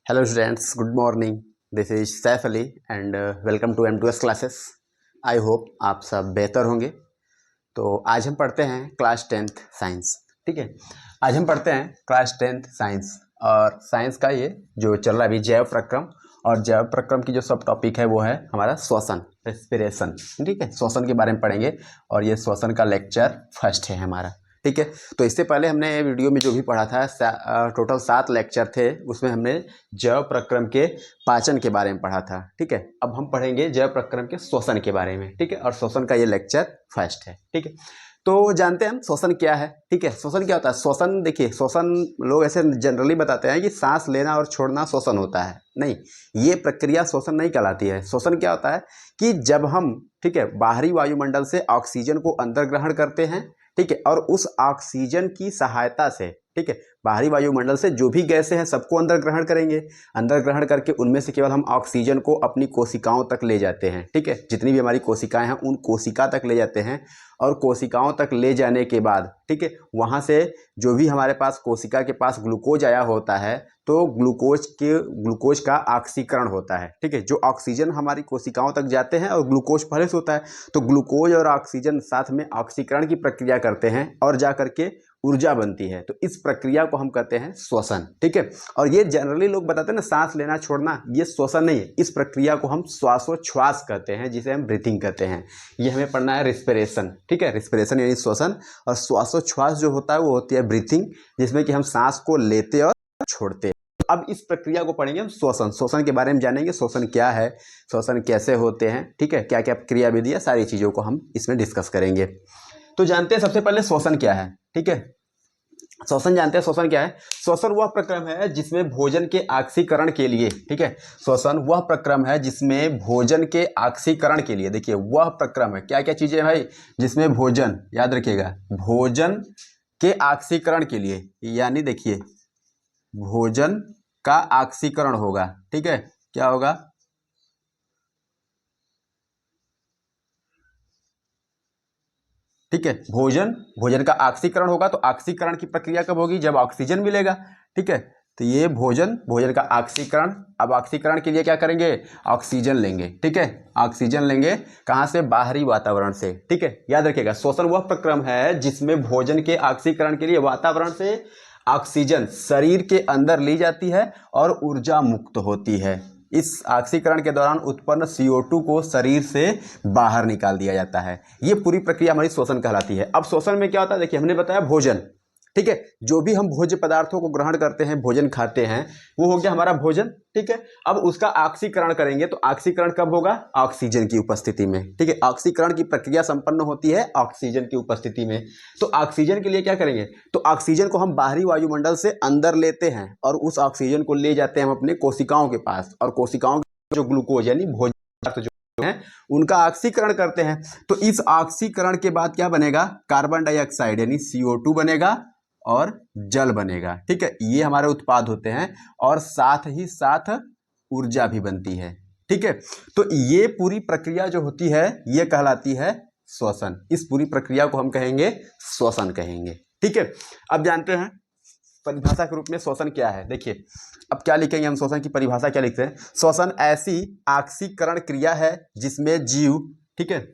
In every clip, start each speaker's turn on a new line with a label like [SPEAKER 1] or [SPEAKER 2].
[SPEAKER 1] Hello students, good morning. This is Saif Ali and welcome to M2S classes. I hope आप सब बेहतर होंगे। तो आज हम पढ़ते हैं क्लास 10th साइंस। ठीक है, आज हम पढ़ते हैं क्लास 10th साइंस और साइंस का ये जो चल रहा है अभी जैव प्रक्रम, और जैव प्रक्रम की जो सब टॉपिक है वो है हमारा श्वसन, रेस्पिरेशन। ठीक है, श्वसन के बारे में पढ़ेंगे और ये श्वसन का लेक्चर फर्स्ट है हमारा। ठीक है, तो इससे पहले हमने वीडियो में जो भी पढ़ा था टोटल 7 लेक्चर थे, उसमें हमने जैव प्रक्रम के पाचन के बारे में पढ़ा था। ठीक है, अब हम पढ़ेंगे जैव प्रक्रम के श्वसन के बारे में। ठीक है, और श्वसन का ये लेक्चर फर्स्ट है। ठीक है, तो जानते हैं हम श्वसन क्या है। ठीक है, श्वसन क्या होता है। श्वसन देखिए, श्वसन लोग ऐसे जनरली बताते हैं कि सांस लेना और छोड़ना श्वसन होता है। नहीं, ये प्रक्रिया श्वसन नहीं कहलाती है। श्वसन क्या होता है कि जब हम, ठीक है, बाहरी वायुमंडल से ऑक्सीजन को अंदर ग्रहण करते हैं, ठीक है, और उस ऑक्सीजन की सहायता से, ठीक है, बाहरी वायुमंडल से जो भी गैसें हैं सबको अंदर ग्रहण करेंगे। अंदर ग्रहण करके उनमें से केवल हम ऑक्सीजन को अपनी कोशिकाओं तक ले जाते हैं। ठीक है, जितनी भी हमारी कोशिकाएं हैं उन कोशिका तक ले जाते हैं, और कोशिकाओं तक ले जाने के बाद, ठीक है, वहाँ से जो भी हमारे पास कोशिका के पास ग्लूकोज आया होता है तो ग्लूकोज का ऑक्सीकरण होता है। ठीक है, जो ऑक्सीजन हमारी कोशिकाओं तक जाते हैं और ग्लूकोज पहले से होता है, तो ग्लूकोज और ऑक्सीजन साथ में ऑक्सीकरण की प्रक्रिया करते हैं और जा करके ऊर्जा बनती है। तो इस प्रक्रिया को हम कहते हैं श्वसन। ठीक है, और ये जनरली लोग बताते हैं ना सांस लेना छोड़ना, ये श्वसन नहीं है। इस प्रक्रिया को हम श्वासोच्छ्वास कहते हैं, जिसे हम ब्रीथिंग कहते हैं। ये हमें पढ़ना है रिस्पिरेशन। ठीक है, रिस्पिरेशन यानी श्वसन, और श्वासोच्छ्वास जो होता है वो होती है ब्रीथिंग, जिसमें कि हम सांस को लेते और छोड़ते हैं। अब इस प्रक्रिया को पढ़ेंगे हम श्वसन। श्वसन के बारे में जानेंगे, श्वसन क्या है, श्वसन कैसे होते हैं, ठीक है, क्या क्या क्रियाविधि है, सारी चीज़ों को हम इसमें डिस्कस करेंगे। तो जानते हैं सबसे पहले श्वसन क्या है। ठीक है, श्वसन जानते हैं श्वसन क्या है। श्वसन वह प्रक्रम है जिसमें भोजन के ऑक्सीकरण के लिए, ठीक है, श्वसन वह प्रक्रम है जिसमें भोजन के ऑक्सीकरण के लिए, देखिए वह प्रक्रम है, क्या क्या चीजें हैं भाई, जिसमें भोजन, याद रखिएगा, भोजन के ऑक्सीकरण के लिए, यानी देखिए भोजन का ऑक्सीकरण होगा। ठीक है, क्या होगा, ठीक है, भोजन का ऑक्सीकरण होगा। तो ऑक्सीकरण की प्रक्रिया कब होगी, जब ऑक्सीजन मिलेगा। ठीक है, तो ये भोजन का ऑक्सीकरण। अब ऑक्सीकरण के लिए क्या करेंगे, ऑक्सीजन लेंगे। ठीक है, ऑक्सीजन लेंगे कहाँ से, बाहरी वातावरण से। ठीक है, याद रखिएगा, श्वसन वह प्रक्रम है जिसमें भोजन के ऑक्सीकरण के लिए वातावरण से ऑक्सीजन शरीर के अंदर ली जाती है और ऊर्जा मुक्त होती है। इस ऑक्सीकरण के दौरान उत्पन्न CO2 को शरीर से बाहर निकाल दिया जाता है। ये पूरी प्रक्रिया हमारी श्वसन कहलाती है। अब श्वसन में क्या होता है, देखिए हमने बताया भोजन। ठीक है, जो भी हम भोज्य पदार्थों को ग्रहण करते हैं, भोजन खाते हैं, वो हो गया हमारा भोजन। ठीक है, अब उसका ऑक्सीकरण करेंगे, तो ऑक्सीकरण कब होगा, ऑक्सीजन की उपस्थिति में। ठीक है, ऑक्सीकरण की प्रक्रिया संपन्न होती है ऑक्सीजन की उपस्थिति में। तो ऑक्सीजन के लिए क्या करेंगे, तो ऑक्सीजन को हम बाहरी वायुमंडल से अंदर लेते हैं और उस ऑक्सीजन को ले जाते हैं हम अपने कोशिकाओं के पास, और कोशिकाओं के जो ग्लूकोज यानी भोजन पदार्थ जो हैं उनका ऑक्सीकरण करते हैं। तो इस ऑक्सीकरण के बाद क्या बनेगा, कार्बन डाइऑक्साइड यानी CO2 बनेगा और जल बनेगा। ठीक है, ये हमारे उत्पाद होते हैं, और साथ ही साथ ऊर्जा भी बनती है। ठीक है, तो ये पूरी प्रक्रिया जो होती है ये कहलाती है श्वसन। इस पूरी प्रक्रिया को हम कहेंगे श्वसन कहेंगे। ठीक है, अब जानते हैं परिभाषा के रूप में श्वसन क्या है। देखिए अब क्या लिखेंगे हम, श्वसन की परिभाषा क्या लिखते हैं, श्वसन ऐसी ऑक्सीकरण क्रिया है जिसमें जीव, ठीक है,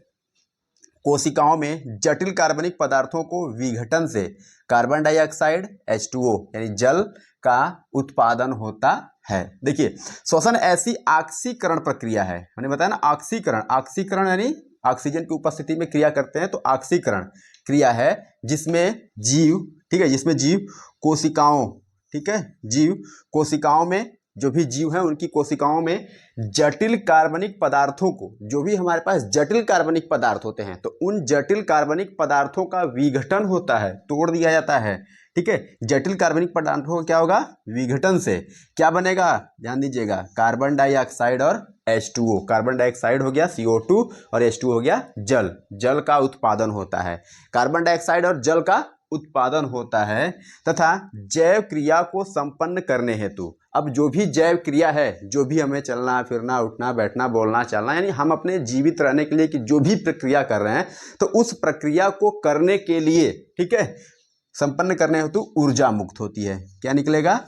[SPEAKER 1] कोशिकाओं में जटिल कार्बनिक पदार्थों को विघटन से कार्बन डाइऑक्साइड H2O यानी जल का उत्पादन होता है। देखिए श्वसन ऐसी ऑक्सीकरण प्रक्रिया है, मैंने बताया ना, ऑक्सीकरण यानी ऑक्सीजन की उपस्थिति में क्रिया करते हैं, तो ऑक्सीकरण क्रिया है जिसमें जीव, ठीक है, जिसमें जीव कोशिकाओं, ठीक है, जीव कोशिकाओं में, जो भी जीव हैं उनकी कोशिकाओं में जटिल कार्बनिक पदार्थों को, जो भी हमारे पास जटिल कार्बनिक पदार्थ होते हैं, तो उन जटिल कार्बनिक पदार्थों का विघटन होता है, तोड़ दिया जाता है। ठीक है, जटिल कार्बनिक पदार्थों का क्या होगा, विघटन से क्या बनेगा, ध्यान दीजिएगा, कार्बन डाइऑक्साइड और H2O। कार्बन डाइऑक्साइड हो गया CO2 और H2O हो गया जल। जल का उत्पादन होता है, कार्बन डाइऑक्साइड और जल का उत्पादन होता है, तथा जैव क्रिया को संपन्न करने हेतु, अब जो भी जैव क्रिया है, जो भी हमें चलना फिरना उठना बैठना बोलना चालना, यानी हम अपने जीवित रहने के लिए कि जो भी प्रक्रिया कर रहे हैं, तो उस प्रक्रिया को करने के लिए, ठीक है, संपन्न करने हेतु ऊर्जा मुक्त होती है। क्या निकलेगा,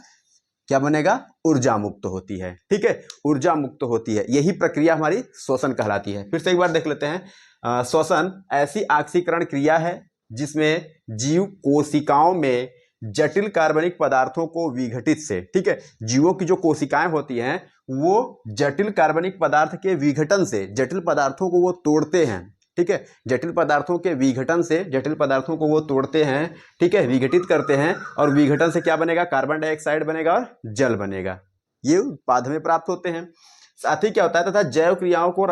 [SPEAKER 1] क्या बनेगा, ऊर्जा मुक्त होती है। ठीक है, ऊर्जा मुक्त होती है, यही प्रक्रिया हमारी श्वसन कहलाती है। फिर से एक बार देख लेते हैं। श्वसन ऐसी ऑक्सीकरण क्रिया है जिसमें जीव कोशिकाओं में जटिल कार्बनिक पदार्थों को विघटित से, ठीक है, जीवों की जो कोशिकाएं होती हैं वो जटिल कार्बनिक पदार्थ के विघटन से, जटिल पदार्थों को वो तोड़ते हैं। ठीक है, जटिल पदार्थों के विघटन से, जटिल पदार्थों को वो तोड़ते हैं, ठीक है, विघटित करते हैं, और विघटन से क्या बनेगा, कार्बन डाइऑक्साइड बनेगा और जल बनेगा। ये उत्पाद हमें प्राप्त होते हैं। साथ ही क्या होता है, तथा जैव क्रियाओं को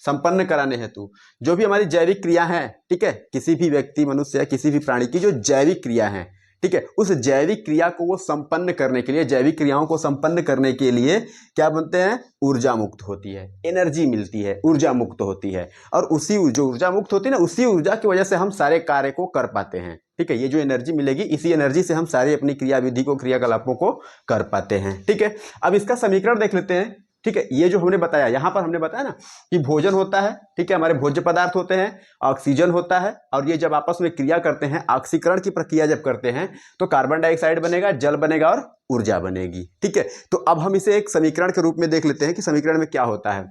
[SPEAKER 1] संपन्न कराने हेतु जो भी हमारी जैविक क्रिया है, ठीक है, किसी भी व्यक्ति, मनुष्य या किसी भी प्राणी की जो जैविक क्रिया है, ठीक है, उस जैविक क्रिया को वो संपन्न करने के लिए, जैविक क्रियाओं को संपन्न करने के लिए क्या बनते हैं, ऊर्जा मुक्त होती है, एनर्जी मिलती है, ऊर्जा मुक्त होती है। और उसी जो ऊर्जा मुक्त होती है ना, उसी ऊर्जा की वजह से हम सारे कार्य को कर पाते हैं। ठीक है, ये जो एनर्जी मिलेगी, इसी एनर्जी से हम सारी अपनी क्रियाविधि को, क्रियाकलापों को कर पाते हैं। ठीक है, अब इसका समीकरण देख लेते हैं। ठीक है, ये जो हमने बताया, यहां पर हमने बताया ना कि भोजन होता है, ठीक है, हमारे भोज्य पदार्थ होते हैं, ऑक्सीजन होता है, और ये जब आपस में क्रिया करते हैं, ऑक्सीकरण की प्रक्रिया जब करते हैं, तो कार्बन डाइऑक्साइड बनेगा, जल बनेगा और ऊर्जा बनेगी। ठीक है, तो अब हम इसे एक समीकरण के रूप में देख लेते हैं कि समीकरण में क्या होता है।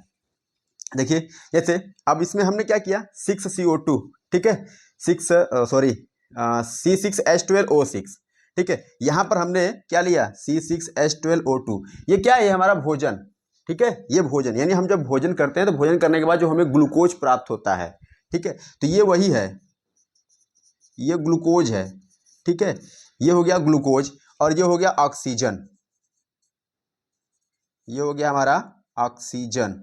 [SPEAKER 1] देखिए, जैसे अब इसमें हमने क्या किया, 6CO2, ठीक है, C6H12O6, ठीक है, यहां पर हमने क्या लिया, C6H12O2, ये क्या है, हमारा भोजन। ठीक है, ये भोजन, यानी हम जब भोजन करते हैं तो भोजन करने के बाद जो हमें ग्लूकोज प्राप्त होता है, ठीक है, तो ये वही है, ये ग्लूकोज है। ठीक है, ये हो गया ग्लूकोज, और ये हो गया ऑक्सीजन, ये हो गया हमारा ऑक्सीजन।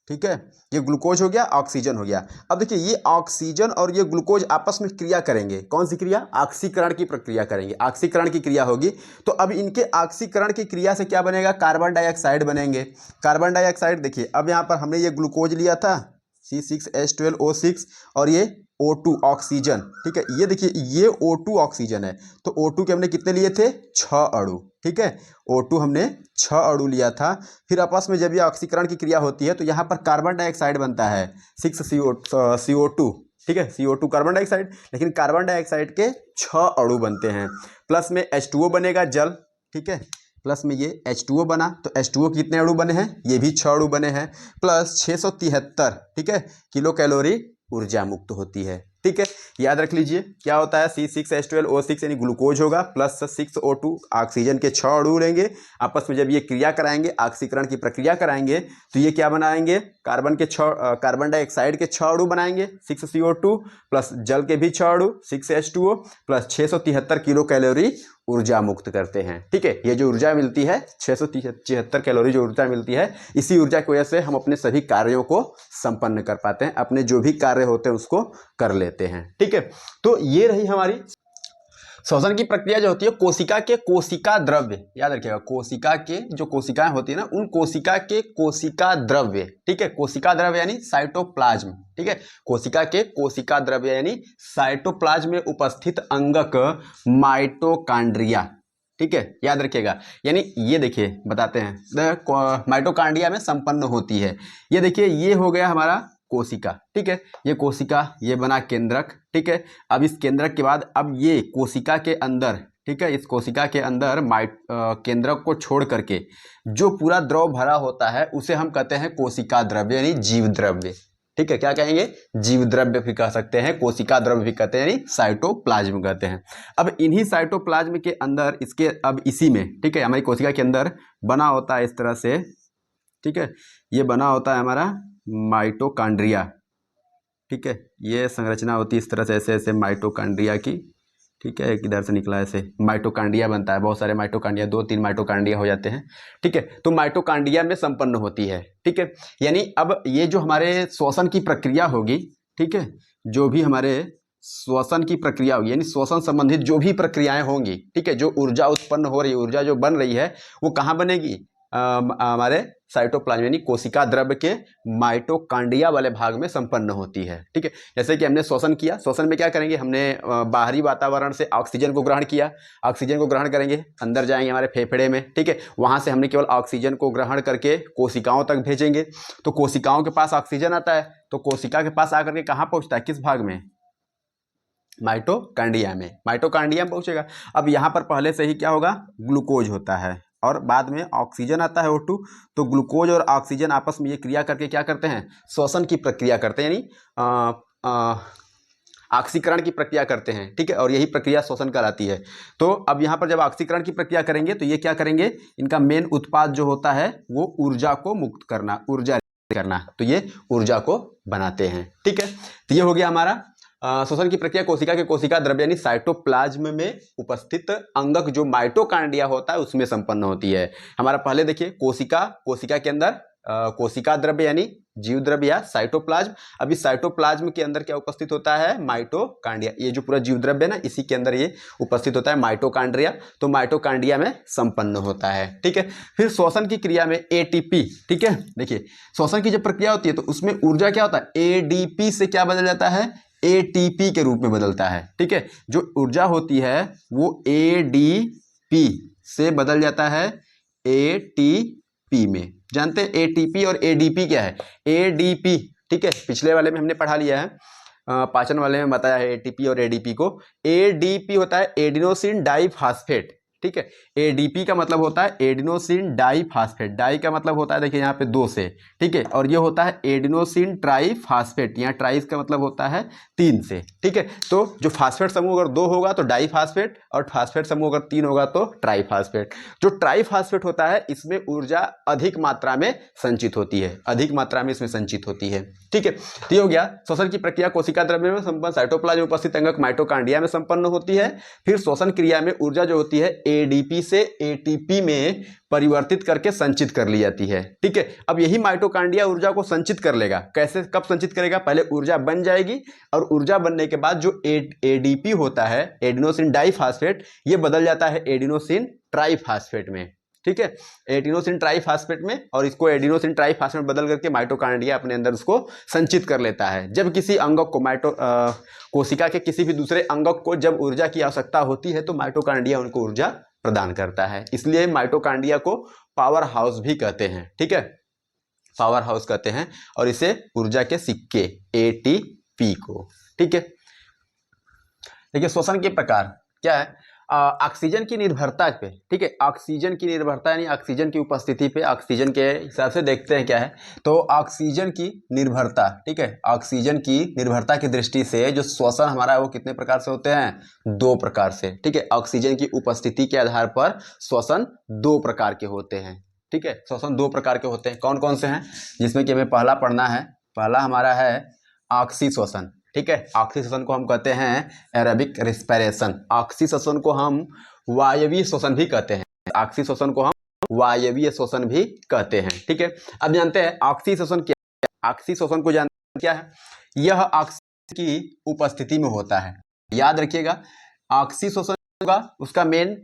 [SPEAKER 1] ठीक है, ये ग्लूकोज हो गया, ऑक्सीजन हो गया। अब देखिए, ये ऑक्सीजन और ये ग्लूकोज आपस में क्रिया करेंगे, कौन सी क्रिया, ऑक्सीकरण की प्रक्रिया करेंगे, ऑक्सीकरण की क्रिया होगी। तो अब इनके ऑक्सीकरण की क्रिया से क्या बनेगा, कार्बन डाइऑक्साइड बनेंगे। कार्बन डाइऑक्साइड, देखिए अब यहाँ पर हमने ये ग्लूकोज लिया था C6H12O6, और ये O2 ऑक्सीजन। ठीक है, ये देखिए, ये O2 ऑक्सीजन है, तो O2 के हमने कितने लिए थे, 6 अणु। ठीक है, O2 हमने 6 अणु लिया था। फिर आपस में जब ये ऑक्सीकरण की क्रिया होती है तो यहाँ पर कार्बन डाइऑक्साइड बनता है, 6CO2, ठीक है, CO2 कार्बन डाइऑक्साइड, लेकिन कार्बन डाइऑक्साइड के 6 अणु बनते हैं। प्लस में H2O बनेगा, जल। ठीक है, प्लस में ये H2O बना, तो H2O कितने अणु बने हैं, ये भी 6 अणु बने हैं, प्लस 673, ठीक है, किलो कैलोरी ऊर्जा मुक्त होती है। ठीक है, याद रख लीजिए क्या होता है, C6H12O6 यानी ग्लूकोज होगा, प्लस 6O2 ऑक्सीजन के 6 अणु लेंगे, आपस में जब ये क्रिया कराएंगे, ऑक्सीकरण की प्रक्रिया कराएंगे, तो ये क्या बनाएंगे, कार्बन डाइऑक्साइड के 6 अणु बनाएंगे, 6CO2, प्लस जल के भी 6 अणु 6H2O, प्लस 673 किलो कैलोरी ऊर्जा मुक्त करते हैं। ठीक है, ये जो ऊर्जा मिलती है, 673 कैलोरी जो ऊर्जा मिलती है, इसी ऊर्जा की वजह से हम अपने सभी कार्यों को संपन्न कर पाते हैं, अपने जो भी कार्य होते हैं उसको कर लेते हैं। ठीक है, तो ये रही हमारी श्वसन की प्रक्रिया जो होती है, कोशिका के कोशिका द्रव्य, याद रखिएगा, कोशिका के जो कोशिकाएं होती है ना, उन कोशिका के कोशिका द्रव्य, ठीक है, कोशिका द्रव्य यानी साइटोप्लाज्म। ठीक है, कोशिका के कोशिका द्रव्य यानी साइटोप्लाज्म में उपस्थित अंगक माइटोकांड्रिया। ठीक है, याद रखिएगा, यानी ये देखिए बताते हैं, माइटोकांड्रिया में संपन्न होती है। ये देखिए, ये हो गया हमारा कोशिका। ठीक है, ये कोशिका, ये बना केंद्रक। ठीक है, अब इस केंद्रक के बाद अब ये कोशिका के अंदर, ठीक है, इस कोशिका के अंदर केंद्रक को छोड़ करके जो पूरा द्रव भरा होता है उसे हम कहते हैं कोशिका द्रव्य यानी जीव द्रव्य। ठीक है, क्या कहेंगे, जीव द्रव्य भी कह सकते हैं, कोशिका द्रव्य भी कहते हैं, यानी साइटोप्लाज्म कहते हैं। अब इन्हीं साइटोप्लाज्म के अंदर, इसके अब इसी में, ठीक है, हमारी कोशिका के अंदर बना होता है इस तरह से। ठीक है, ये बना होता है हमारा माइटोकांड्रिया। ठीक है, ये संरचना होती है इस तरह से, ऐसे ऐसे माइटोकांड्रिया की। ठीक है, एक इधर से निकला ऐसे माइटोकांड्रिया बनता है, बहुत सारे माइटोकांड्रिया, 2-3 माइटोकांड्रिया हो जाते हैं। ठीक है, तो माइटोकांड्रिया में संपन्न होती है। ठीक है, यानी अब ये जो हमारे श्वसन की प्रक्रिया होगी, ठीक है, जो भी हमारे श्वसन की प्रक्रिया होगी, यानी श्वसन संबंधित जो भी प्रक्रियाएं होंगी, ठीक है, जो ऊर्जा उत्पन्न हो रही है, ऊर्जा जो बन रही है, वो कहाँ बनेगी, हमारे साइटोप्लाज्म यानी कोशिका द्रव्य के माइटोकांड्रिया वाले भाग में संपन्न होती है। ठीक है, जैसे कि हमने श्वसन किया, श्वसन में क्या करेंगे, हमने बाहरी वातावरण से ऑक्सीजन को ग्रहण किया, ऑक्सीजन को ग्रहण करेंगे, अंदर जाएंगे हमारे फेफड़े में। ठीक है, वहां से हमने केवल ऑक्सीजन को ग्रहण करके कोशिकाओं तक भेजेंगे, तो कोशिकाओं के पास ऑक्सीजन आता है, तो कोशिका के पास आकर के कहाँ पहुंचता है, किस भाग में, माइटोकांड्रिया में पहुंचेगा। अब यहाँ पर पहले से ही क्या होगा, ग्लूकोज होता है और बाद में ऑक्सीजन आता है O2। तो ग्लूकोज और ऑक्सीजन आपस में ये क्रिया करके क्या करते हैं, श्वसन की प्रक्रिया करते हैं, यानी ऑक्सीकरण की प्रक्रिया करते हैं, ठीक है। और यही प्रक्रिया श्वसन कहलाती है। तो अब यहाँ पर जब ऑक्सीकरण की प्रक्रिया करेंगे तो ये क्या करेंगे, इनका मेन उत्पाद जो होता है वो ऊर्जा को मुक्त करना, ऊर्जा करना, तो ये ऊर्जा को बनाते हैं, ठीक है। तो ये हो गया हमारा श्वसन की प्रक्रिया कोशिका के कोशिका द्रव्य यानी साइटोप्लाज्म में उपस्थित अंगक जो माइटोकांड्रिया होता है उसमें संपन्न होती है। हमारा पहले देखिए कोशिका के अंदर कोशिका द्रव्य यानी जीव द्रव्य या साइटोप्लाज्म। अभी साइटोप्लाज्म के अंदर क्या उपस्थित होता है, माइटोकांड्रिया। ये जो पूरा जीव द्रव्य है ना, इसी के अंदर ये उपस्थित होता है माइटोकांड्रिया। तो माइटोकांड्रिया में संपन्न होता है, ठीक है। फिर श्वसन की क्रिया में एटीपी, ठीक है। देखिए श्वसन की जब प्रक्रिया होती है तो उसमें ऊर्जा क्या होता है, एडीपी से क्या बदल जाता है, एटीपी के रूप में बदलता है, ठीक है। जो ऊर्जा होती है वो एडीपी से बदल जाता है एटीपी में। जानते हैं एटीपी और एडीपी क्या है, एडीपी, ठीक है, पिछले वाले में हमने पढ़ा लिया है, पाचन वाले में बताया है एटीपी और एडीपी को। एडीपी होता है एडिनोसिन डाइफॉस्फेट, ठीक है। एडीपी का मतलब होता है एडिनोसिन डाइफॉस्फेट, डाई का मतलब होता है देखिए यहाँ पे 2 से, ठीक है। और ये होता है एडिनोसिन ट्राइफॉस्फेट, यहाँ ट्राइस का मतलब होता है 3 से, ठीक है। तो जो फास्फेट समूह अगर 2 होगा तो डाइफॉस्फेट और फास्फेट समूह अगर 3 होगा तो ट्राइफॉस्फेट। जो ट्राइफॉस्फेट होता है इसमें ऊर्जा अधिक मात्रा में संचित होती है, अधिक मात्रा में इसमें संचित होती है, ठीक है। तो ये हो गया श्वसन की प्रक्रिया कोशिका द्रव्य में संपन्न साइटोप्लाज्म में उपस्थित अंगक माइटोकांड्रिया में संपन्न होती है। फिर श्वसन क्रिया में ऊर्जा जो होती है एडीपी से एटीपी में परिवर्तित करके संचित कर ली जाती है, ठीक है। अब यही माइटोकांड्रिया ऊर्जा को संचित कर लेगा। कैसे, कब संचित करेगा, पहले ऊर्जा बन जाएगी और ऊर्जा बनने के बाद जो एडीपी होता है एडिनोसिन डाइफॉस्फेट, ये बदल जाता है एडिनोसिन ट्राइफॉस्फेट में, ठीक है, एडिनोसिन ट्राइफॉस्फेट में। और इसको एडिनोसिन ट्राइफॉस्फेट बदल करके माइटोकांड्रिया अपने अंदर उसको संचित कर लेता है। जब किसी अंगक को कोशिका के किसी भी दूसरे अंगक को जब ऊर्जा की आवश्यकता होती है तो माइटोकांड्रिया उनको ऊर्जा प्रदान करता है। इसलिए माइटोकांड्रिया को पावर हाउस भी कहते हैं, ठीक है, पावर हाउस कहते हैं। और इसे ऊर्जा के सिक्के एटीपी को, ठीक है। देखिए श्वसन के प्रकार क्या है, ऑक्सीजन की निर्भरता पे, ठीक है, ऑक्सीजन की निर्भरता यानी ऑक्सीजन की उपस्थिति पे ऑक्सीजन के हिसाब से देखते हैं क्या है। तो ऑक्सीजन की निर्भरता, ठीक है, ऑक्सीजन की निर्भरता की दृष्टि से जो श्वसन हमारा है वो कितने प्रकार से होते हैं, 2 प्रकार से, ठीक है। ऑक्सीजन की उपस्थिति के आधार पर श्वसन 2 प्रकार के होते हैं, ठीक है। श्वसन 2 प्रकार के होते हैं, कौन कौन से हैं, जिसमें कि हमें पहला पढ़ना है। पहला हमारा है ऑक्सी श्वसन, ठीक है। ऑक्सी श्वसन को हम कहते हैं एरोबिक रेस्पिरेशन। ऑक्सी श्वसन को हम वायवीय श्वसन भी कहते हैं, ऑक्सी श्वसन को हम वायवीय श्वसन भी कहते हैं, ठीक है। अब जानते हैं ऑक्सी श्वसन क्या है। ऑक्सी श्वसन को जानते क्या है, यह ऑक्सीजन की उपस्थिति में होता है। याद रखिएगा ऑक्सी श्वसन होगा उसका मेन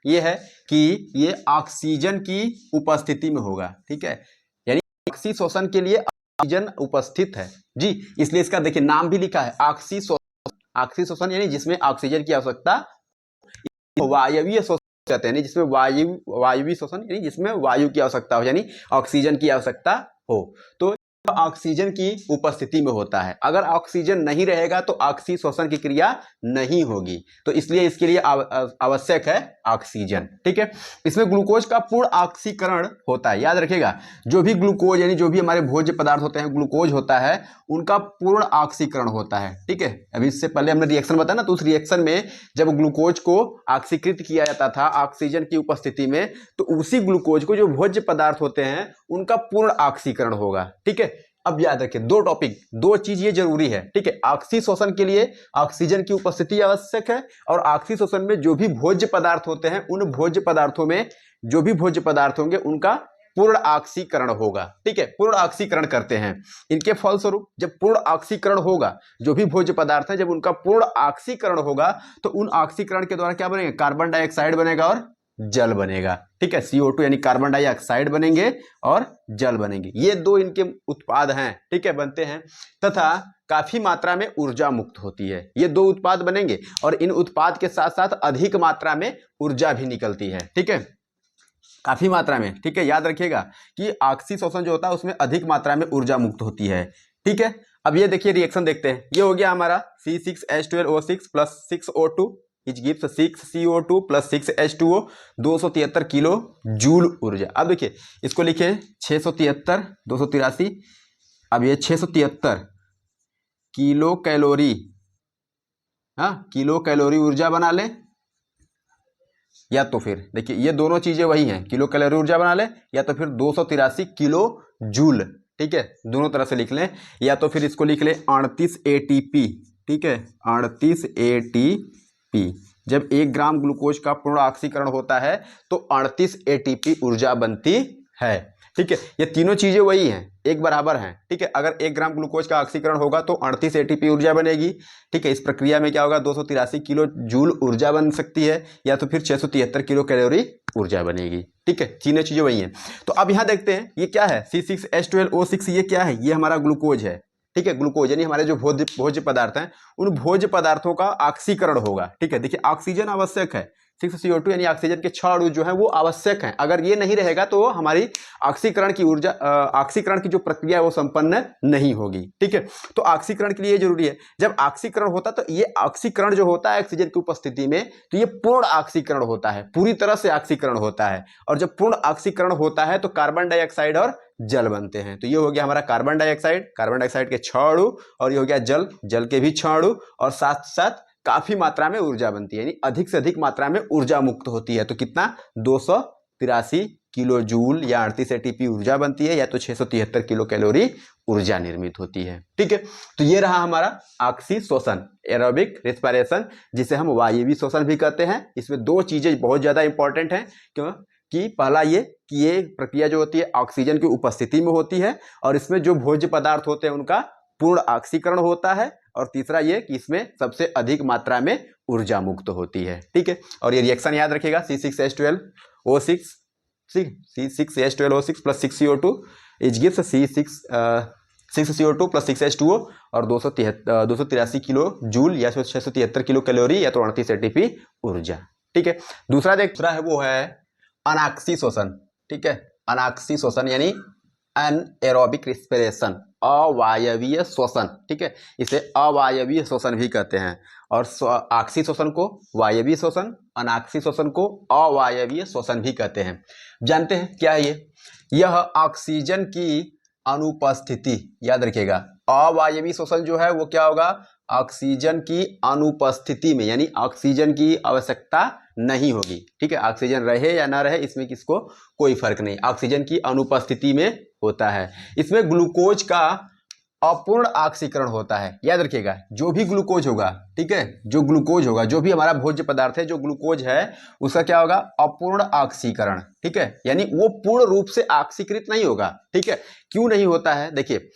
[SPEAKER 1] ये है कि ये ऑक्सीजन की उपस्थिति में होगा, ठीक है। यानी ऑक्सी श्वसन के लिए ऑक्सीजन उपस्थित है जी, इसलिए इसका देखिए नाम भी लिखा है ऑक्सी श्वसन। ऑक्सी श्वसन यानी जिसमें ऑक्सीजन की आवश्यकता, वायवीय श्वसन कहते हैं यानी जिसमें वायवीय श्वसन यानी जिसमें वायु की आवश्यकता हो, यानी ऑक्सीजन की आवश्यकता हो, तो ऑक्सीजन की उपस्थिति में होता है। अगर ऑक्सीजन नहीं रहेगा तो ऑक्सी श्वसन की क्रिया नहीं होगी, तो इसलिए इसके लिए आवश्यक है ऑक्सीजन, ठीक है। इसमें ग्लूकोज का पूर्ण ऑक्सीकरण होता है। याद रखिएगा जो भी ग्लूकोज यानी जो भी हमारे भोज्य पदार्थ होते हैं ग्लूकोज होता है उनका पूर्ण ऑक्सीकरण होता है, ठीक है। अभी इससे पहले हमने रिएक्शन बताया ना, तो उस रिएक्शन में जब ग्लूकोज को ऑक्सीकृत किया जाता था ऑक्सीजन की उपस्थिति में, तो उसी ग्लूकोज को जो भोज्य पदार्थ होते हैं उनका पूर्ण ऑक्सीकरण होगा, ठीक है। अब याद रखिए 2 टॉपिक, 2 चीज ये जरूरी है, ठीक है। ऑक्सी श्वसन के लिए ऑक्सीजन की उपस्थिति आवश्यक है और ऑक्सी श्वसन में जो भी भोज्य पदार्थ होते हैं उन भोज्य पदार्थों में जो भी भोज्य पदार्थ होंगे उनका पूर्ण ऑक्सीकरण होगा, ठीक है। पूर्ण ऑक्सीकरण करते हैं। इनके फलस्वरूप जब पूर्ण ऑक्सीकरण होगा, जो भी भोज्य पदार्थ है जब उनका पूर्ण ऑक्सीकरण होगा तो उन ऑक्सीकरण के द्वारा क्या बनेगा, कार्बन डाइऑक्साइड बनेगा और जल बनेगा, ठीक है। CO2 यानी कार्बन डाइऑक्साइड बनेंगे और जल बनेंगे। ये 2 इनके उत्पाद हैं, ठीक है, बनते हैं तथा काफी मात्रा में ऊर्जा मुक्त होती है। ये 2 उत्पाद बनेंगे और इन उत्पाद के साथ साथ अधिक मात्रा में ऊर्जा भी निकलती है, ठीक है, काफी मात्रा में, ठीक है। याद रखिएगा कि ऑक्सी श्वसन जो होता है उसमें अधिक मात्रा में ऊर्जा मुक्त होती है, ठीक है। अब ये देखिए रिएक्शन देखते हैं। ये हो गया हमारा C6H12O6 plus 6O2 etch gives 6CO2 plus 6H2O 273 kilo joule ऊर्जा। अब देखिए इसको लिखे 673 283, अब ये 673 किलो कैलोरी, हाँ किलो कैलोरी ऊर्जा बना ले, या तो फिर देखिए ये दोनों चीजें वही हैं, किलो कैलोरी ऊर्जा बना ले या तो फिर 283 किलो जूल, ठीक है दोनों तरह से लिख लें, या तो फिर इसको लिख लें 38 ATP, ठीक है 38 ATP। जब 1 ग्राम ग्लूकोज का पूर्ण ऑक्सीकरण होता है तो 38 ATP ऊर्जा बनती है, ठीक है। ये तीनों चीजें वही हैं, एक बराबर हैं, ठीक है। अगर 1 ग्राम ग्लूकोज का ऑक्सीकरण होगा तो 38 ATP ऊर्जा बनेगी, ठीक है। इस प्रक्रिया में क्या होगा 283 किलो जूल ऊर्जा बन सकती है, या तो फिर 673 किलो कैलोरी ऊर्जा बनेगी, ठीक है। तीनों चीजें वही हैं। तो अब यहां देखते हैं ये क्या है C6H12O6, ये क्या है, ये हमारा ग्लूकोज है, ठीक है। ग्लूकोज यानी हमारे जो भोज्य पदार्थ हैं उन भोज्य पदार्थों का ऑक्सीकरण होगा, ठीक है। देखिए ऑक्सीजन आवश्यक है, 6CO2 यानी ऑक्सीजन के 6 अणु जो है वो आवश्यक हैं। अगर ये नहीं रहेगा तो हमारी ऑक्सीकरण की ऊर्जा ऑक्सीकरण की जो प्रक्रिया है वो संपन्न नहीं होगी, ठीक है। तो ऑक्सीकरण के लिए ये जरूरी है। जब ऑक्सीकरण होता है तो ये ऑक्सीकरण जो होता है ऑक्सीजन की उपस्थिति में तो ये पूर्ण ऑक्सीकरण होता है, पूरी तरह से ऑक्सीकरण होता है। और जब पूर्ण ऑक्सीकरण होता है तो कार्बन डाइऑक्साइड और जल बनते हैं। तो ये हो गया हमारा कार्बन डाइऑक्साइड के 6 अणु, और ये हो गया जल के भी 6 अणु, और साथ साथ काफी मात्रा में ऊर्जा बनती है, यानी अधिक से अधिक मात्रा में ऊर्जा मुक्त होती है। तो कितना 283 किलो जूल या 38 ATP ऊर्जा बनती है, या तो 673 किलो कैलोरी ऊर्जा निर्मित होती है, ठीक है। तो ये रहा हमारा ऑक्सीशोषण, एरोबिक रेस्पिरेशन, जिसे हम वायवीय श्वसन भी कहते हैं। इसमें 2 चीजें बहुत ज्यादा इंपॉर्टेंट हैं, क्यों कि पहला ये कि ये प्रक्रिया जो होती है ऑक्सीजन की उपस्थिति में होती है, और इसमें जो भोज्य पदार्थ होते हैं उनका पूर्ण ऑक्सीकरण होता है, और तीसरा ये कि इसमें सबसे अधिक मात्रा में ऊर्जा मुक्त होती है, ठीक है। और ये रिएक्शन याद रखिएगा C6H12O6 plus 6CO2 etch gives 6CO2 plus 6H2O और 283 किलो जूल या 673 किलो कैलोरी या तो 38 ATP ऊर्जा, ठीक है। दूसरा है वो है अनाक्सी श्वसन, ठीक है। अनाक्सी श्वसन यानी एनएरोबिक रेस्पिरेशन, अवायवीय श्वसन, ठीक है। इसे अवायवीय श्वसन भी कहते हैं, और ऑक्सी श्वसन को वायवीय श्वसन, अनाक्सी श्वसन को अवायवीय श्वसन भी कहते हैं। जानते हैं क्या है ये? यह ऑक्सीजन की अनुपस्थिति, याद रखिएगा अवायवीय श्वसन जो है वो क्या होगा, ऑक्सीजन की अनुपस्थिति में, यानी ऑक्सीजन की आवश्यकता नहीं होगी, ठीक है। ऑक्सीजन रहे या ना रहे इसमें किसको कोई फर्क नहीं, ऑक्सीजन की अनुपस्थिति में होता है। इसमें ग्लूकोज का अपूर्ण ऑक्सीकरण होता है, याद रखिएगा जो भी ग्लूकोज होगा, ठीक है, जो ग्लूकोज होगा, जो भी हमारा भोज्य पदार्थ है, जो ग्लूकोज है उसका क्या होगा, अपूर्ण ऑक्सीकरण, ठीक है। यानी वो पूर्ण रूप से ऑक्सीकृत नहीं होगा, ठीक है। क्यों नहीं होता है, देखिए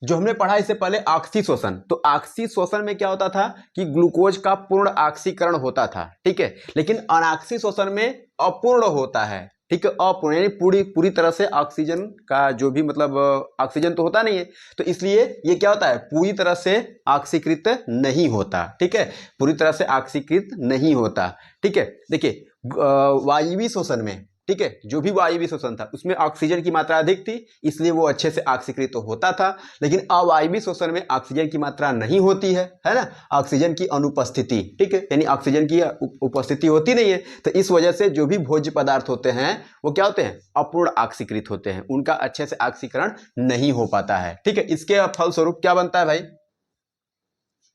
[SPEAKER 1] जो हमने पढ़ा इससे पहले ऑक्सी श्वसन, तो ऑक्सी श्वसन में क्या होता था कि ग्लूकोज का पूर्ण ऑक्सीकरण होता था, ठीक है। लेकिन अनाक्सी श्वसन में अपूर्ण होता है, ठीक है, अपूर्ण यानी पूरी तरह से ऑक्सीजन का जो भी मतलब ऑक्सीजन तो होता नहीं है, तो इसलिए ये क्या होता है, पूरी तरह से ऑक्सीकृत नहीं होता, ठीक है, पूरी तरह से ऑक्सीकृत नहीं होता, ठीक है। देखिए वायवीय श्वसन में, ठीक है, जो भी वायवीय श्वसन था उसमें ऑक्सीजन की मात्रा अधिक थी, इसलिए वो अच्छे से ऑक्सीकृत तो होता था। लेकिन अवायवीय श्वसन में ऑक्सीजन की मात्रा नहीं होती है ना, ऑक्सीजन की अनुपस्थिति, ठीक है, यानी ऑक्सीजन की उपस्थिति होती नहीं है। तो इस वजह से जो भी भोज्य पदार्थ होते हैं वो क्या होते हैं, अपूर्ण ऑक्सीकृत होते हैं, उनका अच्छे से ऑक्सीकरण नहीं हो पाता है, ठीक है। इसके फलस्वरूप क्या बनता है भाई,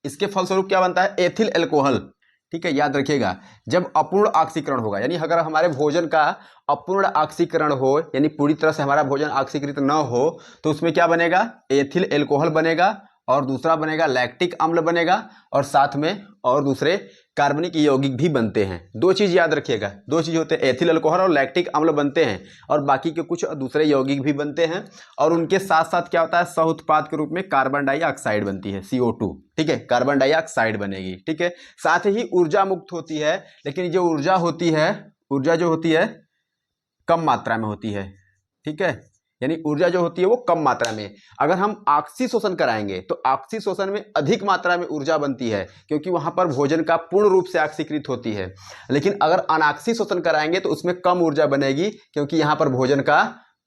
[SPEAKER 1] इसके फलस्वरूप क्या बनता है, एथिल एल्कोहल, ठीक है। याद रखिएगा जब अपूर्ण ऑक्सीकरण होगा, यानी अगर हमारे भोजन का अपूर्ण ऑक्सीकरण हो, यानी पूरी तरह से हमारा भोजन ऑक्सीकृत न हो, तो उसमें क्या बनेगा, एथिल एल्कोहल बनेगा, और दूसरा बनेगा लैक्टिक अम्ल बनेगा, और साथ में और दूसरे कार्बनिक यौगिक भी बनते हैं। 2 चीज याद रखिएगा, 2 चीज होते हैं, एथिल अल्कोहल और लैक्टिक अम्ल बनते हैं, और बाकी के कुछ दूसरे यौगिक भी बनते हैं। और उनके साथ साथ क्या होता है, सह उत्पाद के रूप में कार्बन डाइऑक्साइड बनती है, CO2, ठीक है, कार्बन डाइऑक्साइड बनेगी, ठीक है। साथ ही ऊर्जा मुक्त होती है, लेकिन जो ऊर्जा जो होती है कम मात्रा में होती है, ठीक है, यानी ऊर्जा जो होती है वो कम मात्रा में। अगर हम ऑक्सी श्वसन कराएंगे तो ऑक्सी श्वसन में अधिक मात्रा में ऊर्जा बनती है, क्योंकि वहां पर भोजन का पूर्ण रूप से ऑक्सीकृत होती है। लेकिन अगर अनाक्सी श्वसन कराएंगे तो उसमें कम ऊर्जा बनेगी, क्योंकि यहां पर भोजन का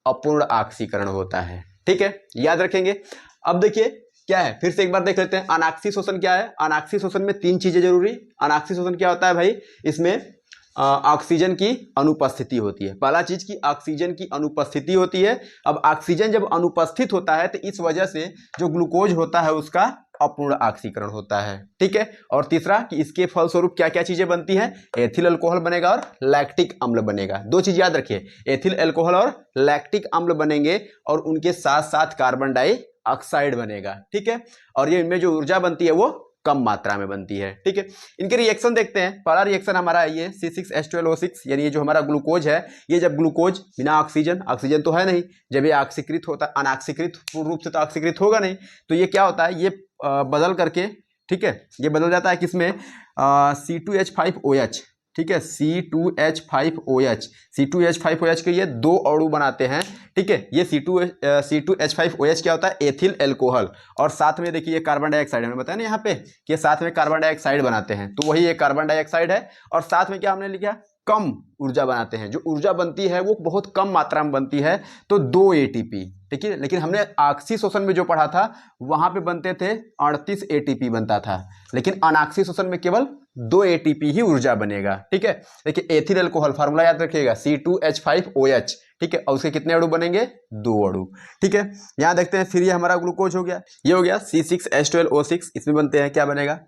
[SPEAKER 1] अपूर्ण ऑक्सीकरण होता है, ठीक है, याद रखेंगे। अब देखिए क्या है, फिर से एक बार देख लेते हैं। अनाक्सी शोषण क्या है? अनाक्सी शोषण में 3 चीजें जरूरी। अनाक्सी शोषण क्या होता है भाई? इसमें ऑक्सीजन की अनुपस्थिति होती है। पहला चीज की ऑक्सीजन की अनुपस्थिति होती है। अब ऑक्सीजन जब अनुपस्थित होता है तो इस वजह से जो ग्लूकोज होता है उसका अपूर्ण ऑक्सीकरण होता है, ठीक है। और तीसरा कि इसके फलस्वरूप क्या क्या चीजें बनती हैं? एथिल अल्कोहल बनेगा और लैक्टिक अम्ल बनेगा। 2 चीज याद रखिए, एथिल अल्कोहल और लैक्टिक अम्ल बनेंगे और उनके साथ साथ कार्बन डाइऑक्साइड बनेगा, ठीक है। और ये इनमें जो ऊर्जा बनती है वो कम मात्रा में बनती है, ठीक है। इनके रिएक्शन देखते हैं। पहला रिएक्शन हमारा है ये C6H12O6, यानी ये जो हमारा ग्लूकोज है, ये जब ग्लूकोज बिना ऑक्सीजन तो है नहीं, जब ये ऑक्सीकृत होता है, अनाक्सीकृत पूर्ण रूप से तो ऑक्सीकृत होगा नहीं, तो ये क्या होता है, ये बदल करके, ठीक है, ये बदल जाता है किसमें? C2H5OH, ठीक है, C2H5OH। C2H5OH के ये 2 अणु बनाते हैं, ठीक है। ये C2H5OH क्या होता है? Ethyl alcohol. और साथ में देखिए कार्बन डाइऑक्साइड, हमने बताया ना यहाँ पे कि साथ में कार्बन डाइऑक्साइड बनाते हैं, तो वही ये कार्बन डाइऑक्साइड है। और साथ में क्या हमने लिखा? कम ऊर्जा बनाते हैं। जो ऊर्जा बनती है वो बहुत कम मात्रा में बनती है, तो 2 ATP, ठीक है। लेकिन हमने ऑक्सी शोषण में जो पढ़ा था वहां पे बनते थे 38 ATP बनता था, लेकिन अनाक्सी शोषण में केवल 2 ATP ही ऊर्जा बनेगा, ठीक है। देखिए एथिल अल्कोहल फार्मूला याद रखिएगा, C2H5OH, ठीक है। और उसके कितने अणु बनेंगे? 2 अणु, ठीक है। यहां देखते हैं, फिर ये हमारा ग्लूकोज हो गया, ये हो गया C6H12O6। इसमें बनते हैं, क्या बनेगा?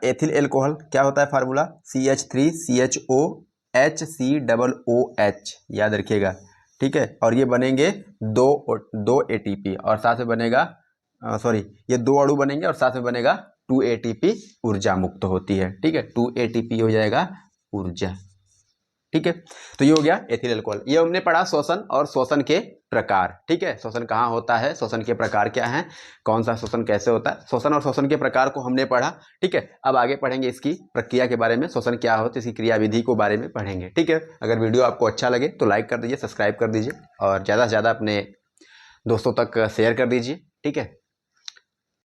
[SPEAKER 1] एथिल अल्कोहल, क्या होता है फार्मूला? CH3CHOHCOOH, याद रखिएगा, ठीक है। और ये बनेंगे 2 ATP और साथ में बनेगा ये 2 अणु बनेंगे और साथ में बनेगा 2 ATP, ऊर्जा मुक्त होती है, ठीक है। 2 ATP हो जाएगा ऊर्जा, ठीक है। तो ये हो गया एथिल अल्कोहल। ये हमने पढ़ा शोषण और शोषण के प्रकार, ठीक है। शोषण कहाँ होता है, शोषण के प्रकार क्या हैं, कौन सा शोषण कैसे होता है, शोषण और शोषण के प्रकार को हमने पढ़ा, ठीक है। अब आगे पढ़ेंगे इसकी प्रक्रिया के बारे में, शोषण क्या होता है, इसकी क्रियाविधि को बारे में पढ़ेंगे, ठीक है। अगर वीडियो आपको अच्छा लगे तो लाइक कर दीजिए, सब्सक्राइब कर दीजिए और ज़्यादा से ज़्यादा अपने दोस्तों तक शेयर कर दीजिए, ठीक है।